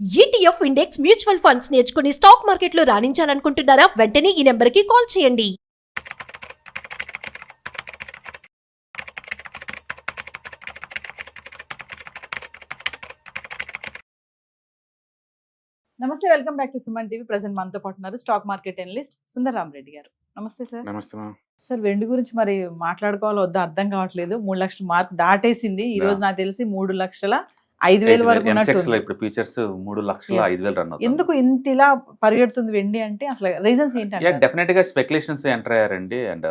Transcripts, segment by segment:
ETF index mutual funds నేర్చుకుని stock మార్కెట్లో రాణించాలనుకుంటున్నారా? వెంటనే ఈ నెంబర్కి కాల్ చేయండి. నమస్తే, welcome back to Suman TV. Present మనతో పాటు ఉన్నారు stock market analyst Sundar Rama Reddy గారు. నమస్తే సార్. నమస్తే మ్యామ్. సార్, వెండి గురించి మరి మాట్లాడుకోవాలో వద్దా అర్థం కావట్లేదు. 3 లక్షల మార్క్ దాటేసింది ఈ రోజు. నాకు తెలిసి 3,05,000 వరకు ఉన్నట్టు. ఇప్పుడు ఫీచర్స్ 3,05,000 రన్ అవుతుంది. ఎందుకు ఇంత ఇలా పరిగెడుతుంది వెండి అంటే అసలు రీజన్స్ ఏంటంటే? డెఫినెట్ గా స్పెక్యులేషన్స్ ఎంటర్ అయ్యారండి. అండ్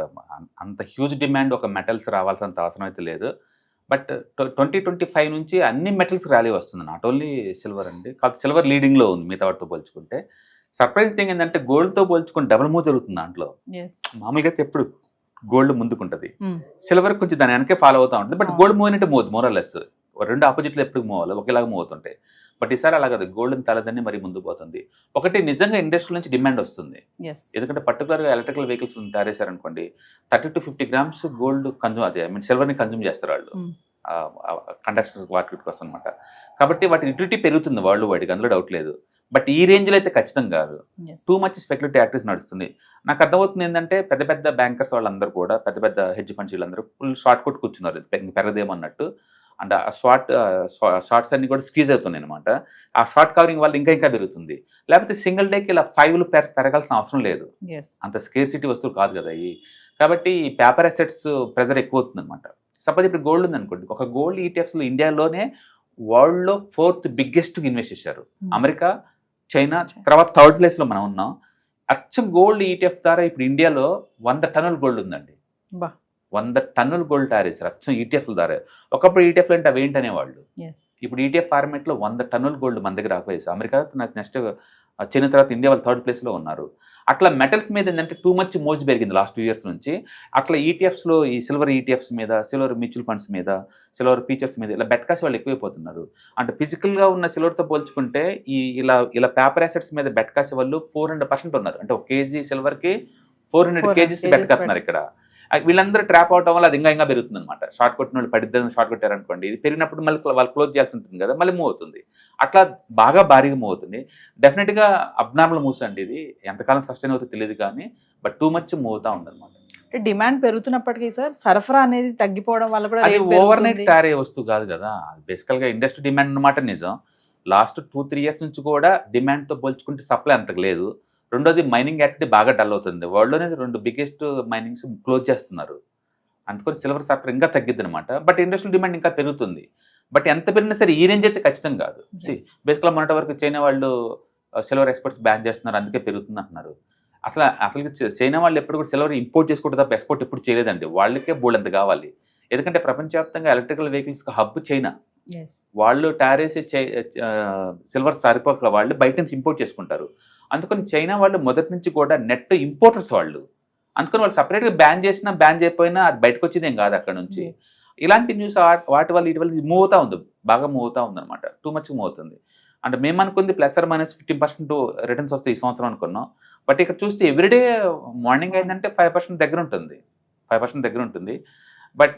అంత హ్యూజ్ డిమాండ్ ఒక మెటల్స్ రావాల్సినంత అవసరం అయితే లేదు. బట్ 2025 నుంచి అన్ని మెటల్స్ ర్యాలీ వస్తుంది, నాట్ ఓన్లీ సిల్వర్ అండి. కాకపోతే సిల్వర్ లీడింగ్ లో ఉంది మిగతా వాటితో పోల్చుకుంటే. సర్ప్రైజ్ థింగ్ ఏంటంటే గోల్డ్ తో పోల్చుకుంటే డబుల్ మూవ్ జరుగుతుంది దాంట్లో. మామూలుగా అయితే ఎప్పుడు గోల్డ్ ముందుకుంటది, సిల్వర్ కొంచెం దాని వెనకే ఫాలో అవుతా ఉంటుంది. బట్ గోల్డ్ మూవ్ అంటే మూవ్ మోరల్లెస్ రెండు ఆపోజిట్లు ఎప్పుడు మూవ్ అవ్వాలి, ఒకేలాగా మూవ్ అవుతుంటాయి. బట్ ఈసారి అలా కాదు, గోల్డ్ తలదని మరి ముందు పోతుంది. ఒకటి నిజంగా ఇండస్ట్రీ నుంచి డిమాండ్ వస్తుంది. ఎందుకంటే పర్టికులర్గా ఎలక్ట్రికల్ వెహికల్స్ తయారేశారనుకోండి, 30 to 50 grams గోల్డ్ కన్జ్యూమ్, అదే ఐ మీన్ సిల్వర్ని కన్జ్యూమ్ చేస్తారు వాళ్ళు కండక్టర్ వాటి కోసం అనమాట. కాబట్టి వాటి యూటిలిటీ పెరుగుతుంది వాళ్ళు వాడికి, అందులో డౌట్ లేదు. బట్ ఈ రేంజ్లో అయితే ఖచ్చితంగా కాదు. టూ మచ్ స్పెక్యులేటివ్ యాక్టివిటీస్ నడుస్తుంది. నాకు అర్థమవుతుంది ఏంటంటే పెద్ద పెద్ద బ్యాంకర్స్ వాళ్ళందరూ కూడా, పెద్ద పెద్ద హెడ్జ్ ఫండ్స్ వీళ్ళందరూ ఫుల్ షార్ట్ కొట్టు కూర్చున్నారు, పెరగదేమన్నట్టు. అండ్ ఆ షార్ట్స్ అన్ని కూడా స్క్వీజ్ అవుతున్నాయి అనమాట. ఆ షార్ట్ కవరింగ్ వల్ల ఇంకా ఇంకా పెరుగుతుంది. లేకపోతే సింగిల్ డేకి ఇలా 5 పెరగాల్సిన అవసరం లేదు, అంత స్కేర్సిటీ వస్తువులు కాదు కదా ఇవి. కాబట్టి ఈ పేపర్ అసెట్స్ ప్రెజర్ ఎక్కువ అవుతుంది అనమాట. సపోజ్ ఇప్పుడు గోల్డ్ ఉంది అనుకోండి, ఒక గోల్డ్ ఈటీఎఫ్స్లో ఇండియాలోనే వరల్డ్లో 4th బిగ్గెస్ట్ ఇన్వెస్ట్ చేశారు. అమెరికా, చైనా తర్వాత 3rd ప్లేస్లో మనం ఉన్నాం. అచ్చం గోల్డ్ ఈటీఎఫ్ ద్వారా ఇప్పుడు ఇండియాలో 100 టన్నుల గోల్డ్ ఉందండి. 100 టన్నుల గోల్డ్ తయారు చేశారు అచ్చం ఈటీఎఫ్ల ద్వారా. ఒకప్పుడు ఈటీఎఫ్లు అంటే అవి ఏంటనేవాళ్ళు. ఇప్పుడు ఈటీఎఫ్ ఫార్మేట్లో 100 టన్నుల గోల్డ్ మన దగ్గర ఆకువేసి అమెరికా నెక్స్ట్ చైనా తర్వాత ఇండియా వాళ్ళు 3rd ప్లేస్లో ఉన్నారు. అట్లా మెటల్స్ మీద ఏంటంటే టూ మచ్ మోజ్ పెరిగింది లాస్ట్ 2 years నుంచి. అట్లా ఈటీఎఫ్స్లో ఈ సిల్వర్ ఈటీఎఫ్స్ మీద, సిల్వర్ మ్యూచువల్ ఫండ్స్ మీద, సిల్వర్ ఫీచర్స్ మీద ఇలా బెట్ కాసి వాళ్ళు ఎక్కువైపోతున్నారు. అంటే ఫిజికల్గా ఉన్న సిల్వర్తో పోల్చుకుంటే ఇలా పేపర్ అసెట్స్ మీద బెట్ కాసే వాళ్ళు 400% ఉన్నారు. అంటే 1 kg సిల్వర్కి 400 kgs బెట్ కడుతున్నారు ఇక్కడ. వీళ్ళందరూ ట్రాప్ అవడం వల్ల అది ఇంకా పెరుగుతుంది అనమాట. షార్ట్ కొట్టిన వాళ్ళు పడిద్దని షార్ట్ కొట్టారనుకోండి, ఇది పెరిగినప్పుడు మళ్ళీ వాళ్ళు క్లోజ్ చేయాల్సి ఉంటుంది కదా, మళ్ళీ మూవ్ అవుతుంది. అట్లా బాగా భారీగా మూవ్ అవుతుంది. డెఫినెట్గా అబ్నార్మల్ మూవ్స్ అండి. ఇది ఎంతకాలం సస్టైన్ అవుతుందో తెలియదు కానీ బట్ టూ మచ్ మూవ్ అవుతా ఉంది అనమాట. డిమాండ్ పెరుగుతున్నప్పటికీ సార్ సరఫరా అనేది తగ్గిపోవడం వల్ల కూడా అది ఓవర్ నైట్ తయారయ్యే వస్తువు కాదు కదా. బేసికల్గా ఇండస్ట్రీ డిమాండ్ అన్నమాట నిజం. లాస్ట్ 2-3 years నుంచి కూడా డిమాండ్తో పోల్చుకుంటే సప్లై అంతకు లేదు. రెండోది మైనింగ్ యాక్టివిటీ బాగా డల్ అవుతుంది. వరల్డ్లోనే 2 బిగ్గెస్ట్ మైనింగ్స్ క్లోజ్ చేస్తున్నారు. అందుకని సిల్వర్ సెక్టర్ ఇంకా తగ్గిద్ది అనమాట. బట్ ఇండస్ట్రియల్ డిమాండ్ ఇంకా పెరుగుతుంది. బట్ ఎంత పెరిగినా సరే ఈ రేంజ్ అయితే ఖచ్చితంగా కాదు. బేసిక్గా మొన్నటి వరకు చైనా వాళ్ళు సిల్వర్ ఎక్స్పోర్ట్స్ బ్యాన్ చేస్తున్నారు, అందుకే పెరుగుతుంది అంటున్నారు. అసలు చైనా వాళ్ళు ఎప్పుడు కూడా సిల్వర్ ఇంపోర్ట్ చేసుకుంటే తప్ప ఎక్స్పోర్ట్ ఎప్పుడు చేయలేదండి. వాళ్ళకే బోల్డ్ అంత కావాలి. ఎందుకంటే ప్రపంచవ్యాప్తంగా ఎలక్ట్రికల్ వెహికల్స్కి హబ్ చైనా. వాళ్ళు తయారేసే సిల్వర్ సరిపోక వాళ్ళు బయట నుంచి ఇంపోర్ట్ చేసుకుంటారు. అందుకని చైనా వాళ్ళు మొదటి నుంచి కూడా నెట్ ఇంపోర్టర్స్ వాళ్ళు. అందుకని వాళ్ళు సపరేట్గా బ్యాన్ చేసినా బ్యాన్ చేయకపోయినా అది బయటకు వచ్చేది ఏం కాదు అక్కడ నుంచి. ఇలాంటి న్యూస్ వాటి వల్ల ఇటు వల్ల మూవ్ అవుతా ఉంది, బాగా మూవ్ అవుతా ఉంది అనమాట. టూ మచ్ మూవ్ అవుతుంది. అంటే మేము అనుకుంది ±15% రిటర్న్స్ వస్తాయి ఈ సంవత్సరం అనుకున్నాం. బట్ ఇక్కడ చూస్తే ఎవ్రీడే మార్నింగ్ అయిందంటే 5% దగ్గర ఉంటుంది, 5% దగ్గర ఉంటుంది. బట్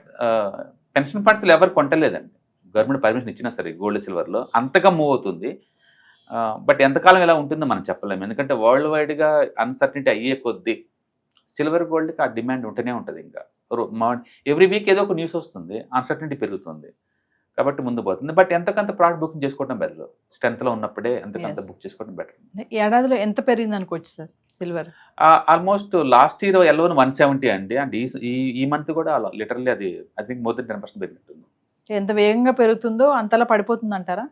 పెన్షన్ ఫండ్స్లో ఎవరు కొంటలేదండి, గవర్నమెంట్ పర్మిషన్ ఇచ్చినా సరే గోల్డ్ సిల్వర్లో అంతగా మూవ్ అవుతుంది. బట్ ఎంతకాలం ఇలా ఉంటుందో మనం చెప్పలేము. ఎందుకంటే వరల్డ్ వైడ్గా అన్సర్టనిటీ అయ్యే కొద్దీ సిల్వర్ గోల్డ్కి ఆ డిమాండ్ ఉంటూనే ఉంటుంది. ఇంకా ఎవ్రీ వీక్ ఏదో ఒక న్యూస్ వస్తుంది, అన్సర్టనిటీ పెరుగుతుంది కాబట్టి ముందు పోతుంది. బట్ ఎంతకంత ప్రోడక్ట్ బుకింగ్ చేసుకోవడం బెటర్, స్ట్రెంత్లో ఉన్నప్పుడే ఎంతకంత బుక్ చేసుకోవడం బెటర్. ఏడాదిలో ఎంత పెరిగింది అనుకోవచ్చు sir silver? Almost last year 170 అండి. అండ్ ఈ మంత్ కూడా లిటరల్లీ అది ఐ థింక్ మోర్ దెన్ 10% పెరిగినట్టుంది. ఎంత వేగంగా పెరుగుతుందో అంతలా పడిపోతుంది అంటారా?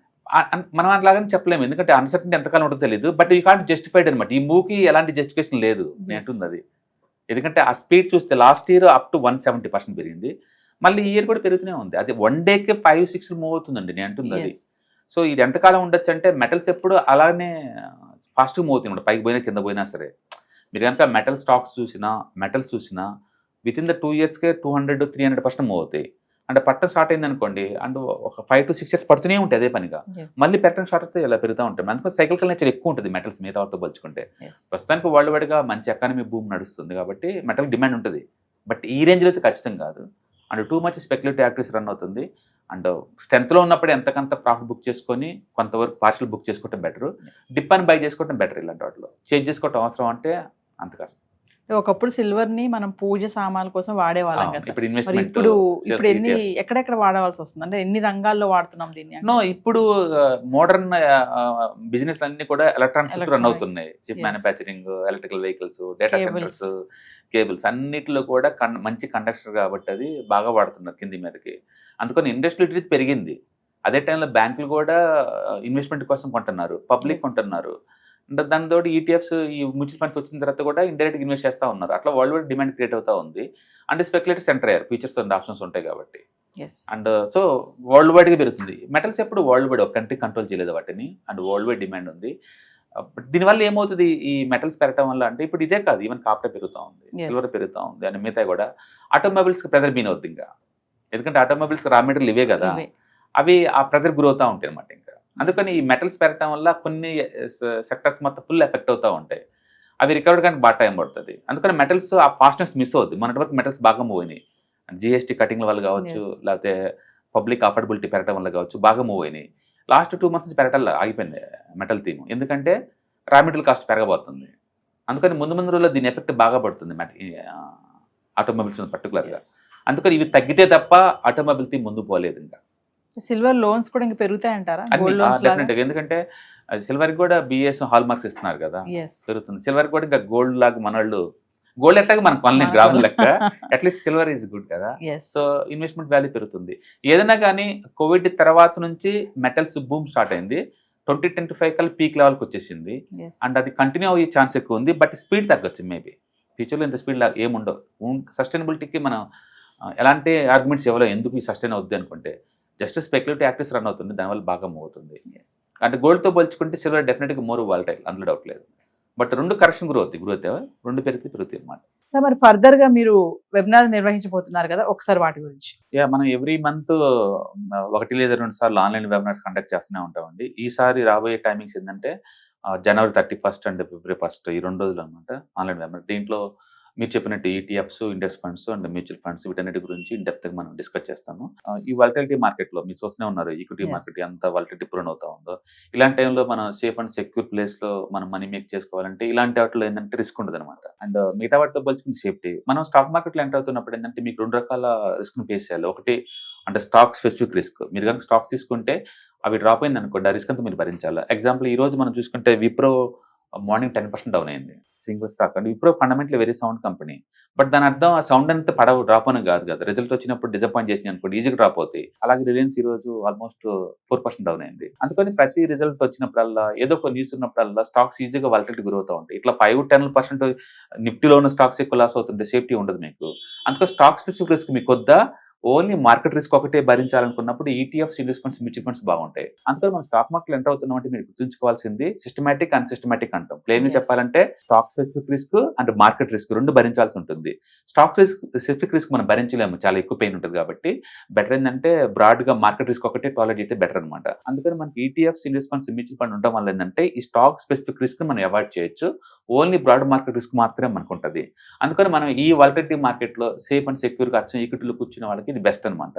మనం అట్లాగని చెప్పలేము, ఎందుకంటే అన్సర్టనిటీ ఎంతకాలం ఉంటుందో తెలియదు. బట్ యూ కాంట్ జస్టిఫైడ్ అనమాట. ఈ మూవ్కి ఎలాంటి జస్టిఫికేషన్ లేదు నేను అంటుంది అది. ఎందుకంటే ఆ స్పీడ్ చూస్తే లాస్ట్ ఇయర్ అప్ టు 170% పెరిగింది. మళ్ళీ ఈ ఇయర్ కూడా పెరుగుతూనే ఉంది. అది 1 dayకే 5-6 మూవ్ అవుతుందండి నేను అంటుంది అది. సో ఇది ఎంతకాలం ఉండొచ్చు అంటే మెటల్స్ ఎప్పుడు అలానే ఫాస్ట్గా మూవ్ అవుతుంది, పైకి పోయినా కింద పోయినా సరే. మీరు కనుక మెటల్ స్టాక్స్ మెటల్స్ చూసినా విత్ ఇన్ ద 2 yearsకే 200-300% మూవ్ అవుతాయి. అంటే పట్టం స్టార్ట్ అయింది అనుకోండి, అండ్ ఒక 5 to 6 years పడుతూనే ఉంటాయి అదే పనిగా. మళ్ళీ పెట్టడం స్టార్ట్ అయితే ఇలా పెరుగుతూ ఉంటాయి. అందుకని సైకిల్ నేచర్ ఎక్కువ ఉంటుంది మెటల్స్ మిగతా వాటితో పోల్చుకుంటే. ప్రస్తుతానికి వరల్డ్ వైడ్గా మంచి ఎకానమీ బూమ్ నడుస్తుంది కాబట్టి మెటల్ డిమాండ్ ఉంటుంది. బట్ ఈ రేంజ్లో అయితే ఖచ్చితంగా కాదు. And too much speculative activities run అవుతుంది. అండ్ స్ట్రెంత్లో ఉన్నప్పుడు ఎంతకంత ప్రాఫిట్ బుక్ చేసుకొని కొంతవరకు పార్షల్ బుక్ చేసుకోవటం బెటర్, డిప్ అని బై చేసుకోవటం బెటర్. ఇలాంటి వాటిలో చేంజ్ చేసుకోవటం అవసరం అంటే అంత కష్టం. ఒకప్పుడు సిల్వర్ ని మనం పూజ సామాన్ల కోసం వాడేవాళ్ళం కదా. ఇప్పుడు మరి ఇన్వెస్ట్మెంట్ ఇప్పుడు ఎక్కడెక్కడ వాడవలసి వస్తుంది, అంటే ఎన్ని రంగాల్లో వాడుతున్నాం దీన్ని? నో, ఇప్పుడు మోడర్న్ బిజినెస్ అన్ని కూడా ఎలక్ట్రానిక్స్ రన్ అవుతున్నాయి. Chip manufacturing, electrical vehicles, data centres, cables అన్నిటిలో కూడా మంచి కండక్టర్ కాబట్టి అది బాగా వాడుతున్నారు కింది మీదకి. అందుకని ఇండస్ట్రియల్ పెరిగింది. అదే టైంలో బ్యాంకులు కూడా ఇన్వెస్ట్మెంట్ కోసం కొంటున్నారు, పబ్లిక్ కొంటున్నారు. దానితో ఈటీఎఫ్స్, ఈ మ్యూచువల్ ఫండ్స్ వచ్చిన తర్వాత కూడా ఇండైరెక్ట్ ఇన్వెస్ట్ చేస్తూ ఉన్నారు. అట్లా వరల్డ్ వైడ్ డిమాండ్ క్రియేట్ అవుతా ఉంది. అండ్ స్పెక్యులేటర్స్ ఎంటర్ అయ్యారు, ఫ్యూచర్స్ అండ్ ఆప్షన్స్ ఉంటాయి కాబట్టి. అండ్ సో వరల్డ్ వైడ్గా పెరుగుతుంది. మెటల్స్ ఎప్పుడు వరల్డ్ వైడ్, ఒక కంట్రీ కంట్రోల్ చేయలేదు వాటిని, అండ్ వరల్డ్ వైడ్ డిమాండ్ ఉంది. దీనివల్ల ఏమవుతుంది, ఈ మెటల్స్ పెరగడం వల్ల అంటే ఇప్పుడు ఇదే కాదు, ఈవెన్ కాపర్ పెరుగుతూ ఉంది, సిల్వర్ పెరుగుతూ ఉంది, అండ్ మిగతా కూడా ఆటోమొబైల్స్కి ప్రెజర్ బీన్ అవుతుంది ఇంకా. ఎందుకంటే ఆటోమొబైల్స్కి రా మెటీరియల్ ఇవే కదా, అవి ఆ ప్రెజర్ గురవుతూ ఉంటాయి అనమాట ఇంకా. అందుకని ఈ మెటల్స్ పెరగడం వల్ల కొన్ని సెక్టర్స్ మొత్తం ఫుల్ ఎఫెక్ట్ అవుతూ ఉంటాయి. అవి రికవర్ కానీ బాగా టైం పడుతుంది. అందుకని మెటల్స్ ఆ ఫాస్ట్నెస్ మిస్ అవుద్ది. మొన్నటి వరకు మెటల్స్ బాగా మూవ్ అయినాయి, జిఎస్టీ కటింగ్ వల్ల కావచ్చు, లేకపోతే పబ్లిక్ అఫోర్డబిలిటీ పెరగడం వల్ల కావచ్చు, బాగా మూవ్ అయినాయి. లాస్ట్ 2 months నుంచి పెరగడం ఆగిపోయింది మెటల్ థీమ్. ఎందుకంటే రా మెటీరియల్ కాస్ట్ పెరగబోతుంది. అందుకని ముందు రోజుల్లో దీని ఎఫెక్ట్ బాగా పడుతుంది ఆటోమొబైల్స్ మీద పర్టికులర్గా. అందుకని ఇవి తగ్గితే తప్ప ఆటోమొబైల్ థీమ్ ముందు పోలేదు ఇంకా. సిల్వర్ లోన్స్ కూడా ఇంకా పెరుగుతాయంటారా? డెఫినెట్గా, ఎందుకంటే సిల్వర్ కూడా బిఎస్ హాల్ మార్క్స్ ఇస్తున్నారు కదా, పెరుగుతుంది. సిల్వర్ కూడా ఇంకా గోల్డ్ లాగా మనోళ్ళు, గోల్డ్ ఎట్లాగా మనకు కొనలేం గ్రాముల లెక్క, అట్లీస్ట్ సిల్వర్ ఈజ్ గుడ్ కదా. సో ఇన్వెస్ట్మెంట్ వాల్యూ పెరుగుతుంది. ఏదైనా కానీ కోవిడ్ తర్వాత నుంచి మెటల్స్ బూమ్ స్టార్ట్ అయింది. 2025 కల్లా పీక్ లెవెల్కి వచ్చేసింది. అండ్ అది కంటిన్యూ అయ్యే ఛాన్స్ ఎక్కువ ఉంది. బట్ స్పీడ్ తగ్గొచ్చు మేబీ ఫ్యూచర్లో. ఇంత స్పీడ్ లాగా ఏముండవు. సస్టైనబిలిటీకి మనం ఎలాంటి ఆర్గ్యుమెంట్స్ ఇవ్వలేం. ఎందుకు ఈ సస్టైన్ అవుద్ది అనుకుంటే జస్ట్ స్పెక్యులేటివ్ యాక్టివ్స్ రన్ అవుతుంది, దానివల్ల బాగా మూవ్ అవుతుంది. అంటే గోల్డ్తో పోల్చుకుంటే సిల్వర్ డెఫినెట్గా మోర్ వాలటైల్, అందులో డౌట్ లేదు. బట్ రెండు కరెక్షన్ గ్రోత్ రెండు పెరుగుతాయి అన్నమాట. సార్, మరి ఫర్దర్ గా మీరు వెబినార్ నిర్వహించబోతున్నారు కదా, ఒకసారి వాటి గురించి. మనం ఎవ్రీ మంత్ 1 లేదా 2 సార్లు ఆన్లైన్ వెబినార్స్ కండక్ట్ చేస్తూనే ఉంటామండి. ఈసారి రాబోయే టైమింగ్స్ ఏంటంటే January 31st and February 1st, ఈ 2 రోజులు అనమాట ఆన్లైన్ వెబినార్. దీంట్లో మీరు చెప్పినట్టు ETFs, index funds and mutual funds వీటన్నిటి గురించి ఇన్ డెప్త్ గా మనం డిస్కస్ చేస్తాము. ఈ వాలటిలిటీ మార్కెట్ లో మీరు చూస్తూనే ఉన్నారు, ఈక్విటీ మార్కెట్ ఎంత వాలటిలిటీ ప్రూన్ అవుతా ఉందో. ఇలాంటి టైంలో మనం సేఫ్ అండ్ సెక్యూర్ ప్లేస్ లో మనం మనీ మేక్ చేసుకోవాలంటే ఇలాంటి వాటిలో ఏంటంటే రిస్క్ ఉండదు అనమాట. అండ్ మిగతా వాటితో పోల్చుకుంటే సేఫ్టీ. మనం స్టాక్ మార్కెట్ లో ఎంటర్ అవుతున్నప్పుడు ఏంటంటే మీకు 2 రకాల రిస్క్ ని ఫేస్ చేయాలి. ఒకటి అంటే స్టాక్ స్పెసిఫిక్ రిస్క్. మీరు కనుక స్టాక్స్ తీసుకుంటే అవి డ్రాప్ అయింది అనుకోండి, ఆ రిస్క్ అంతా మీరు భరించాలి. ఎగ్జాంపుల్ ఈ రోజు మనం చూసుకుంటే విప్రో మార్నింగ్ 10% డౌన్ అయింది, single stock. And Wipro fundamentally very sound company. But దాని అర్థం ఆ సౌండ్ అంతా డ్రాప్ అని కాదు కదా, రిజల్ట్ వచ్చినప్పుడు డిసప్పాయింట్ చేసినాయి అనుకోండి, ఈజీగా డ్రాప్ అవుతాయి. అలాగే రిలయన్స్ ఈ రోజు ఆల్మోస్ట్ 4% డౌన్ అయింది. అందుకని ప్రతి రిజల్ట్ వచ్చినప్పుడల్లా, ఏదో ఒక న్యూస్ ఉన్నప్పుడల్లా స్టాక్స్ ఈజీగా వాలటిలిటీ గ్రో అవుతూ ఉంటాయి. ఇట్లా 5-10% నిఫ్టీలో ఉన్న స్టాక్స్ ఎక్కువ లాస్ అవుతుంటే సేఫ్టీ ఉండదు మీకు. అందుకని స్టాక్ స్పెసిఫిక్ రిస్క్ మీకు వద్దా, ఓన్లీ మార్కెట్ రిస్క్ ఒకటే భరించాలనుకున్నప్పుడు ETFs, index funds, mutual funds బాగుంటాయి. అందుకని మనం స్టాక్ మార్కెట్ ఎంటర్ అవుతున్నాం అంటే మీరు గుర్తుంచుకోవాల్సింది సిస్టమాటిక్, అన్సిస్టమాటిక్ అంటాం. ప్లేన్ చెప్పాలంటే stock specific risk and market risk రెండు భరించాల్సి ఉంటుంది. స్టాక్ స్పెసిఫిక్ రిస్క్ మనం భరించలేము, చాలా ఎక్కువ పెయిన్ ఉంటుంది. కాబట్టి బెటర్ ఏంటంటే బ్రాడ్ గా మార్కెట్ రిస్క్ ఒకటే టాలరేట్ అయితే బెటర్ అనమాట. అందుకని మనకి ETFs, index funds, mutual fund ఉండడం వల్ల ఏంటంటే ఈ స్టాక్ స్పెసిఫిక్ రిస్క్ మనం అవాయిడ్ చేయొచ్చు. ఓన్లీ బ్రాడ్ మార్కెట్ రిస్క్ మాత్రమే మనకు ఉంటుంది. అందుకని మనం ఈ వాలటిలిటీ మార్కెట్ లో సేఫ్ అండ్ సెక్యూర్ గా అచ్చం ఈక్విటీలో కూర్చున్న వాళ్ళకి ఇది బెస్ట్ అనమాట.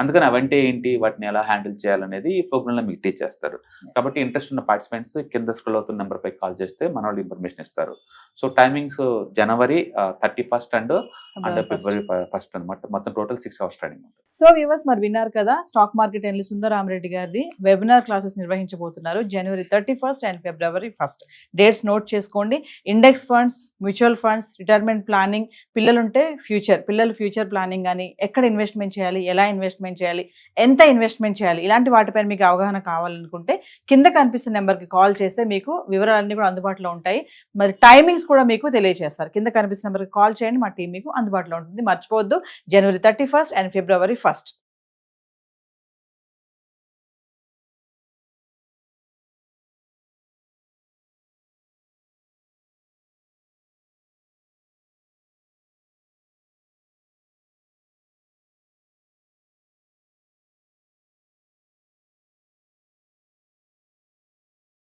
అందుకని అవంటే ఏంటి, వాటిని ఎలా హ్యాండిల్ చేయాలనేది ఈ ప్రోగ్రామ్ లో మీకు టీచ్ చేస్తారు. కాబట్టి ఇంట్రెస్ట్ ఉన్న పార్టిసిపెంట్స్ కింద స్క్రోల్ అవుతున్న నెంబర్ పై కాల్ చేస్తే మన వాళ్ళు ఇన్ఫర్మేషన్ ఇస్తారు. So timings January 31st and February 1st అనమాట. మొత్తం టోటల్ 6 hours ట్రైనింగ్ ఉంటుంది. సో వ్యూవర్స్, మరి విన్నారు కదా, స్టాక్ మార్కెట్ ఎనలిస్ట్ సుందరరామరెడ్డి గారిది వెబినార్ క్లాసెస్ నిర్వహించబోతున్నారు January 31st and February 1st. Dates note చేసుకోండి. Index funds, mutual funds, retirement planning, పిల్లలుంటే పిల్లల ఫ్యూచర్ ప్లానింగ్ కానీ, ఎక్కడ ఇన్వెస్ట్మెంట్ చేయాలి, ఎలా ఇన్వెస్ట్మెంట్ చేయాలి, ఎంత ఇన్వెస్ట్మెంట్ చేయాలి, ఇలాంటి వాటిపైన మీకు అవగాహన కావాలనుకుంటే కింద కనిపిస్తున్న నెంబర్కి కాల్ చేస్తే మీకు వివరాలన్నీ కూడా అందుబాటులో ఉంటాయి. మరి టైమింగ్స్ కూడా మీకు తెలియజేస్తారు. కింద కనిపిస్తున్న నెంబర్కి కాల్ చేయండి, మా టీం మీకు అందుబాటులో ఉంటుంది. మర్చిపోవద్దు, January 31st and February 1st.